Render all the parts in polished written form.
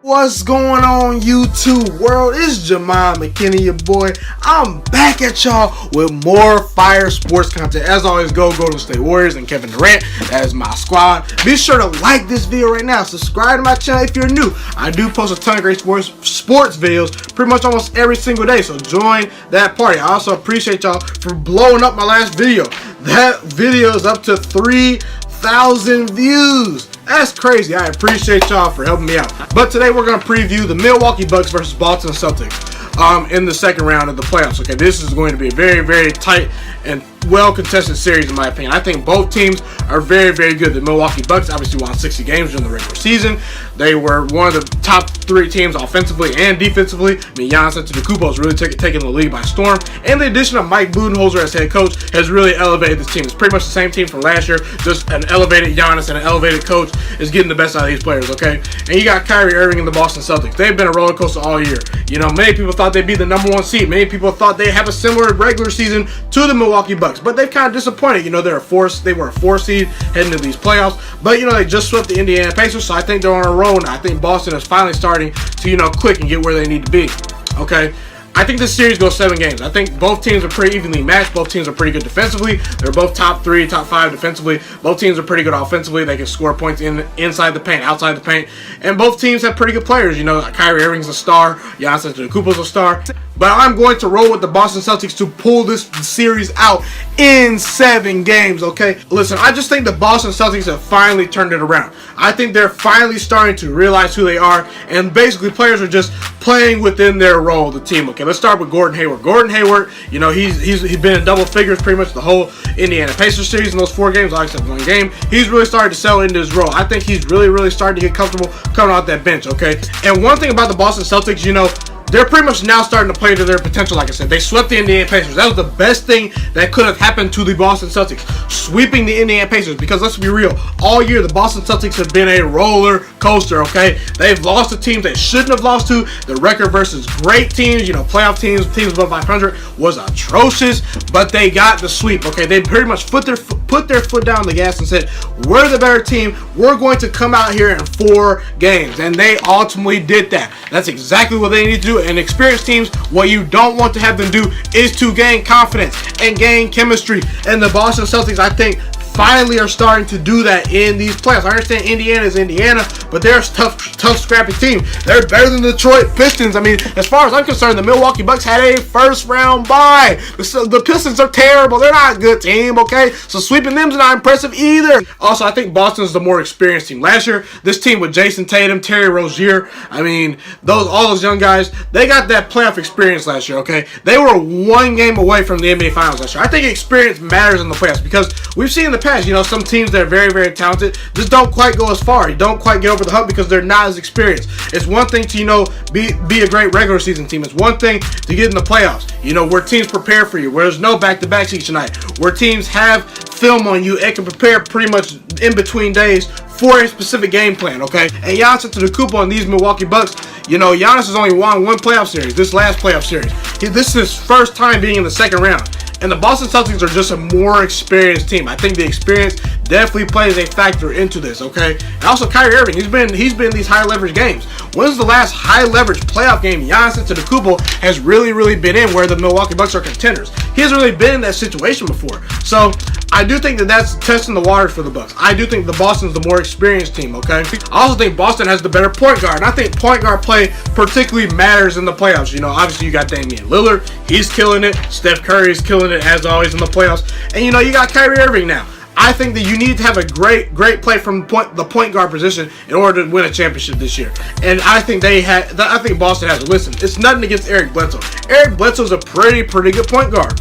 What's going on, YouTube world? It's Ghiman Mckinney, your boy. I'm back at y'all with more fire sports content. As always, go to State Warriors and Kevin Durant. That is my squad. Be sure to like this video right now. Subscribe to my channel if you're new. I do post a ton of great sports videos pretty much almost every single day, so join that party. I also appreciate y'all for blowing up my last video. That video is up to 3,000 views. That's crazy. I appreciate y'all for helping me out. But today we're going to preview the Milwaukee Bucks versus Boston Celtics in the second round of the playoffs. Okay, this is going to be a very tight and well-contested series in my opinion. I think both teams are very good. The Milwaukee Bucks obviously won 60 games during the regular season. They were one of the top three teams offensively and defensively. I mean, Giannis Antetokounmpo is really taking the league by storm. And the addition of Mike Budenholzer as head coach has really elevated this team. It's pretty much the same team from last year, just an elevated Giannis and an elevated coach is getting the best out of these players, okay? And you got Kyrie Irving and the Boston Celtics. They've been a roller coaster all year. You know, many people thought they'd be the #1 seed. Many people thought they'd have a similar regular season to the Milwaukee Bucks, but they've kind of disappointed. You know, they were a 4 seed heading to these playoffs, but you know, they just swept the Indiana Pacers, so I think they're on a roll now. I think Boston is finally starting to, you know, click and get where they need to be, okay? I think this series goes 7 games. I think both teams are pretty evenly matched. Both teams are pretty good defensively. They're both top 3, top 5 defensively. Both teams are pretty good offensively. They can score points inside the paint, outside the paint. And both teams have pretty good players. You know, Kyrie Irving's a star. Giannis Antetokounmpo's a star. But I'm going to roll with the Boston Celtics to pull this series out in 7 games, okay? Listen, I just think the Boston Celtics have finally turned it around. I think they're finally starting to realize who they are, and basically players are just playing within their role, the team, okay? Let's start with Gordon Hayward. Gordon Hayward, you know, he's been in double figures pretty much the whole Indiana Pacers series in those 4 games, all except 1 game. He's really started to settle into his role. I think he's really starting to get comfortable coming off that bench, okay? And one thing about the Boston Celtics, you know, they're pretty much now starting to play to their potential. Like I said, they swept the Indiana Pacers. That was the best thing that could have happened to the Boston Celtics, sweeping the Indiana Pacers, because let's be real, all year the Boston Celtics have been a roller coaster, okay? They've lost to teams they shouldn't have lost to. The record versus great teams, you know, playoff teams above 500 was atrocious, but they got the sweep, okay? They pretty much put their foot down the gas and said, we're the better team. We're going to come out here in 4 games, and they ultimately did that. That's exactly what they need to do. And experienced teams, what you don't want to have them do is to gain confidence and gain chemistry. And the Boston Celtics, I think, finally are starting to do that in these playoffs. I understand Indiana is Indiana, but they're a tough, scrappy team. They're better than the Detroit Pistons. I mean, as far as I'm concerned, the Milwaukee Bucks had a first-round bye. The Pistons are terrible. They're not a good team, okay? So sweeping them is not impressive either. Also, I think Boston's the more experienced team. Last year, this team with Jason Tatum, Terry Rozier, I mean, all those young guys, they got that playoff experience last year, okay? They were 1 game away from the NBA Finals last year. I think experience matters in the playoffs because we've seen in the past, you know, some teams that are very talented just don't quite go as far. You don't quite get over the hump because they're not as experienced. It's one thing to, you know, be a great regular season team. It's one thing to get in the playoffs, you know, where teams prepare for you, where there's no back-to-backs each night, where teams have film on you and can prepare pretty much in between days for a specific game plan, okay? And Giannis Antetokounmpo and these Milwaukee Bucks, you know, Giannis has only won 1 playoff series, this last playoff series. This is his first time being in the second round. And the Boston Celtics are just a more experienced team. I think the experience definitely plays a factor into this, okay? And also Kyrie Irving, he's been in these high leverage games. When's the last high leverage playoff game Giannis Antetokounmpo has really been in where the Milwaukee Bucks are contenders? He hasn't really been in that situation before. So I do think that that's testing the waters for the Bucks. I do think the Boston's the more experienced team, okay? I also think Boston has the better point guard. And I think point guard play particularly matters in the playoffs. You know, obviously you got Damian Lillard. He's killing it. Steph Curry is killing it as always in the playoffs. And, you know, you got Kyrie Irving now. I think that you need to have a great play from the point guard position in order to win a championship this year. And I think I think Boston has it. Listen, it's nothing against Eric Bledsoe. Eric Bledsoe's a pretty good point guard,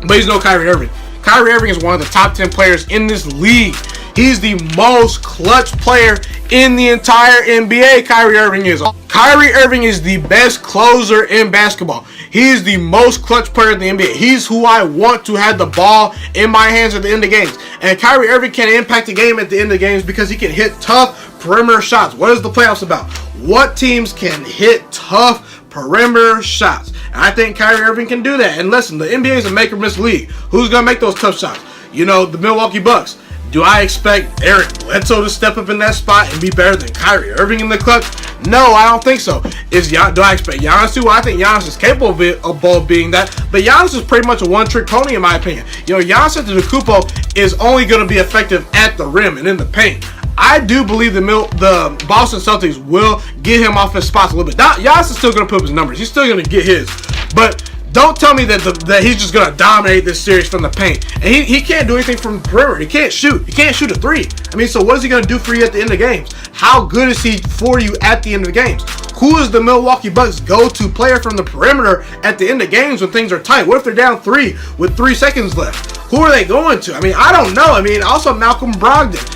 but he's no Kyrie Irving. Kyrie Irving is one of the top 10 players in this league. He's the most clutch player in the entire NBA. Kyrie Irving is. Kyrie Irving is the best closer in basketball. He's the most clutch player in the NBA. He's who I want to have the ball in my hands at the end of games. And Kyrie Irving can impact the game at the end of games because he can hit tough perimeter shots. What is the playoffs about? What teams can hit tough perimeter shots? And I think Kyrie Irving can do that. And listen, the NBA is a make or miss league. Who's going to make those tough shots? You know, the Milwaukee Bucks. Do I expect Eric Bledsoe to step up in that spot and be better than Kyrie Irving in the clutch? No, I don't think so. Do I expect Giannis to? Well, I think Giannis is capable of being that, but Giannis is pretty much a one-trick pony in my opinion. Giannis Antetokounmpo is only going to be effective at the rim and in the paint. I do believe the Boston Celtics will get him off his spots a little bit. Giannis is still going to put up his numbers. He's still going to get his, but don't tell me that he's just going to dominate this series from the paint. And he can't do anything from the perimeter. He can't shoot. He can't shoot a three. I mean, so what is he going to do for you at the end of games? How good is he for you at the end of the games? Who is the Milwaukee Bucks go-to player from the perimeter at the end of games when things are tight? What if they're down 3 with 3 seconds left? Who are they going to? I mean, I don't know. I mean, also Malcolm Brogdon.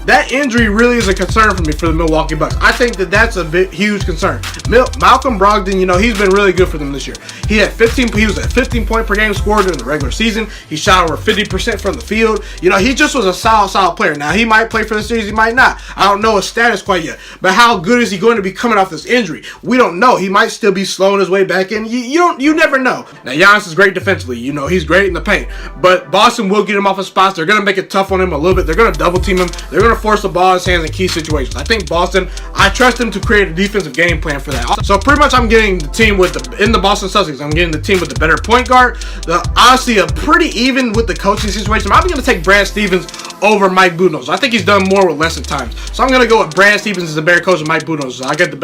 That injury really is a concern for me for the Milwaukee Bucks. I think that's a huge concern. Malcolm Brogdon, he's been really good for them this year. He was at 15 point per game scored during the regular season. He shot over 50% from the field. He just was a solid player. Now, he might play for the series, he might not. I don't know his status quite yet. But how good is he going to be coming off this injury? We don't know. He might still be slowing his way back in. You never know. Now, Giannis is great defensively. He's great in the paint. But Boston will get him off his spots. They're going to make it tough on him a little bit. They're going to double team him. They're going to force the ball in his hands in key situations. I think Boston, I trust him to create a defensive game plan for that. So pretty much I'm getting the team in the Boston Celtics, I'm getting the team with the better point guard. Honestly, a pretty even with the coaching situation. I'm going to take Brad Stevens over Mike Budenholzer. I think he's done more with less at times. So I'm going to go with Brad Stevens as the better coach of Mike Budenholzer. So I got the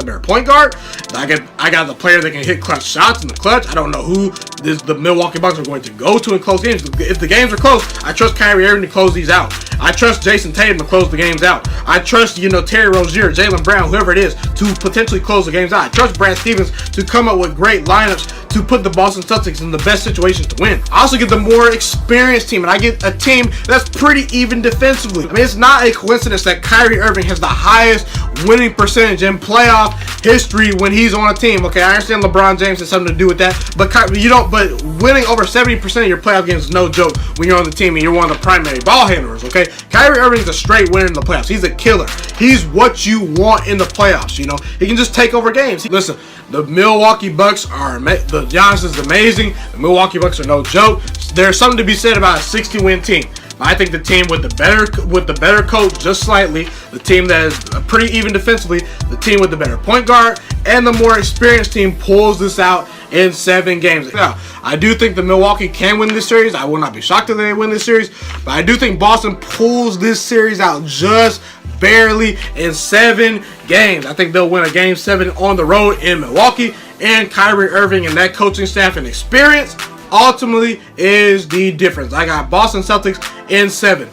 better point guard. I got the player that can hit clutch shots in the clutch. I don't know who the Milwaukee Bucks are going to go to in close games. If the games are close, I trust Kyrie Irving to close these out. I trust Jason Tatum to close the games out. I trust, Terry Rozier, Jaylen Brown, whoever it is, to potentially close the games out. I trust Brad Stevens to come up with great lineups to put the Boston Celtics in the best situations to win. I also get the more experienced team, and I get a team that's pretty even defensively. I mean, it's not a coincidence that Kyrie Irving has the highest winning percentage in playoff history when he's on a team. Okay, I understand LeBron James has something to do with that, but but winning over 70% of your playoff games is no joke when you're on the team and you're one of the primary ball handlers. Okay, Kyrie Irving's a straight winner in the playoffs. He's a killer. He's what you want in the playoffs. He can just take over games. Listen, the Milwaukee Bucks are the Giannis is amazing. The Milwaukee Bucks are no joke. There's something to be said about a 60-win team. I think the team with the better coach, just slightly, the team that is pretty even defensively, the team with the better point guard, and the more experienced team pulls this out in 7 games. Now, I do think the Milwaukee can win this series. I will not be shocked if they win this series, but I do think Boston pulls this series out just barely in 7 games. I think they'll win a game 7 on the road in Milwaukee, and Kyrie Irving and that coaching staff and experience ultimately is the difference. I got Boston Celtics in 7.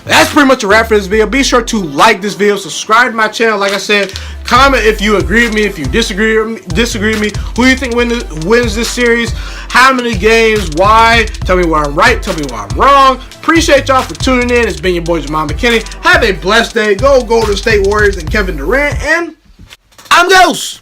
That's pretty much a wrap for this video. Be sure to like this video, subscribe to my channel. Like I said, comment if you agree with me, if you disagree with me. Who you think wins this series? How many games? Why? Tell me where I'm right. Tell me where I'm wrong. Appreciate y'all for tuning in. It's been your boy Ghiman Mckinney. Have a blessed day. Go Golden State Warriors and Kevin Durant. And I'm Ghost.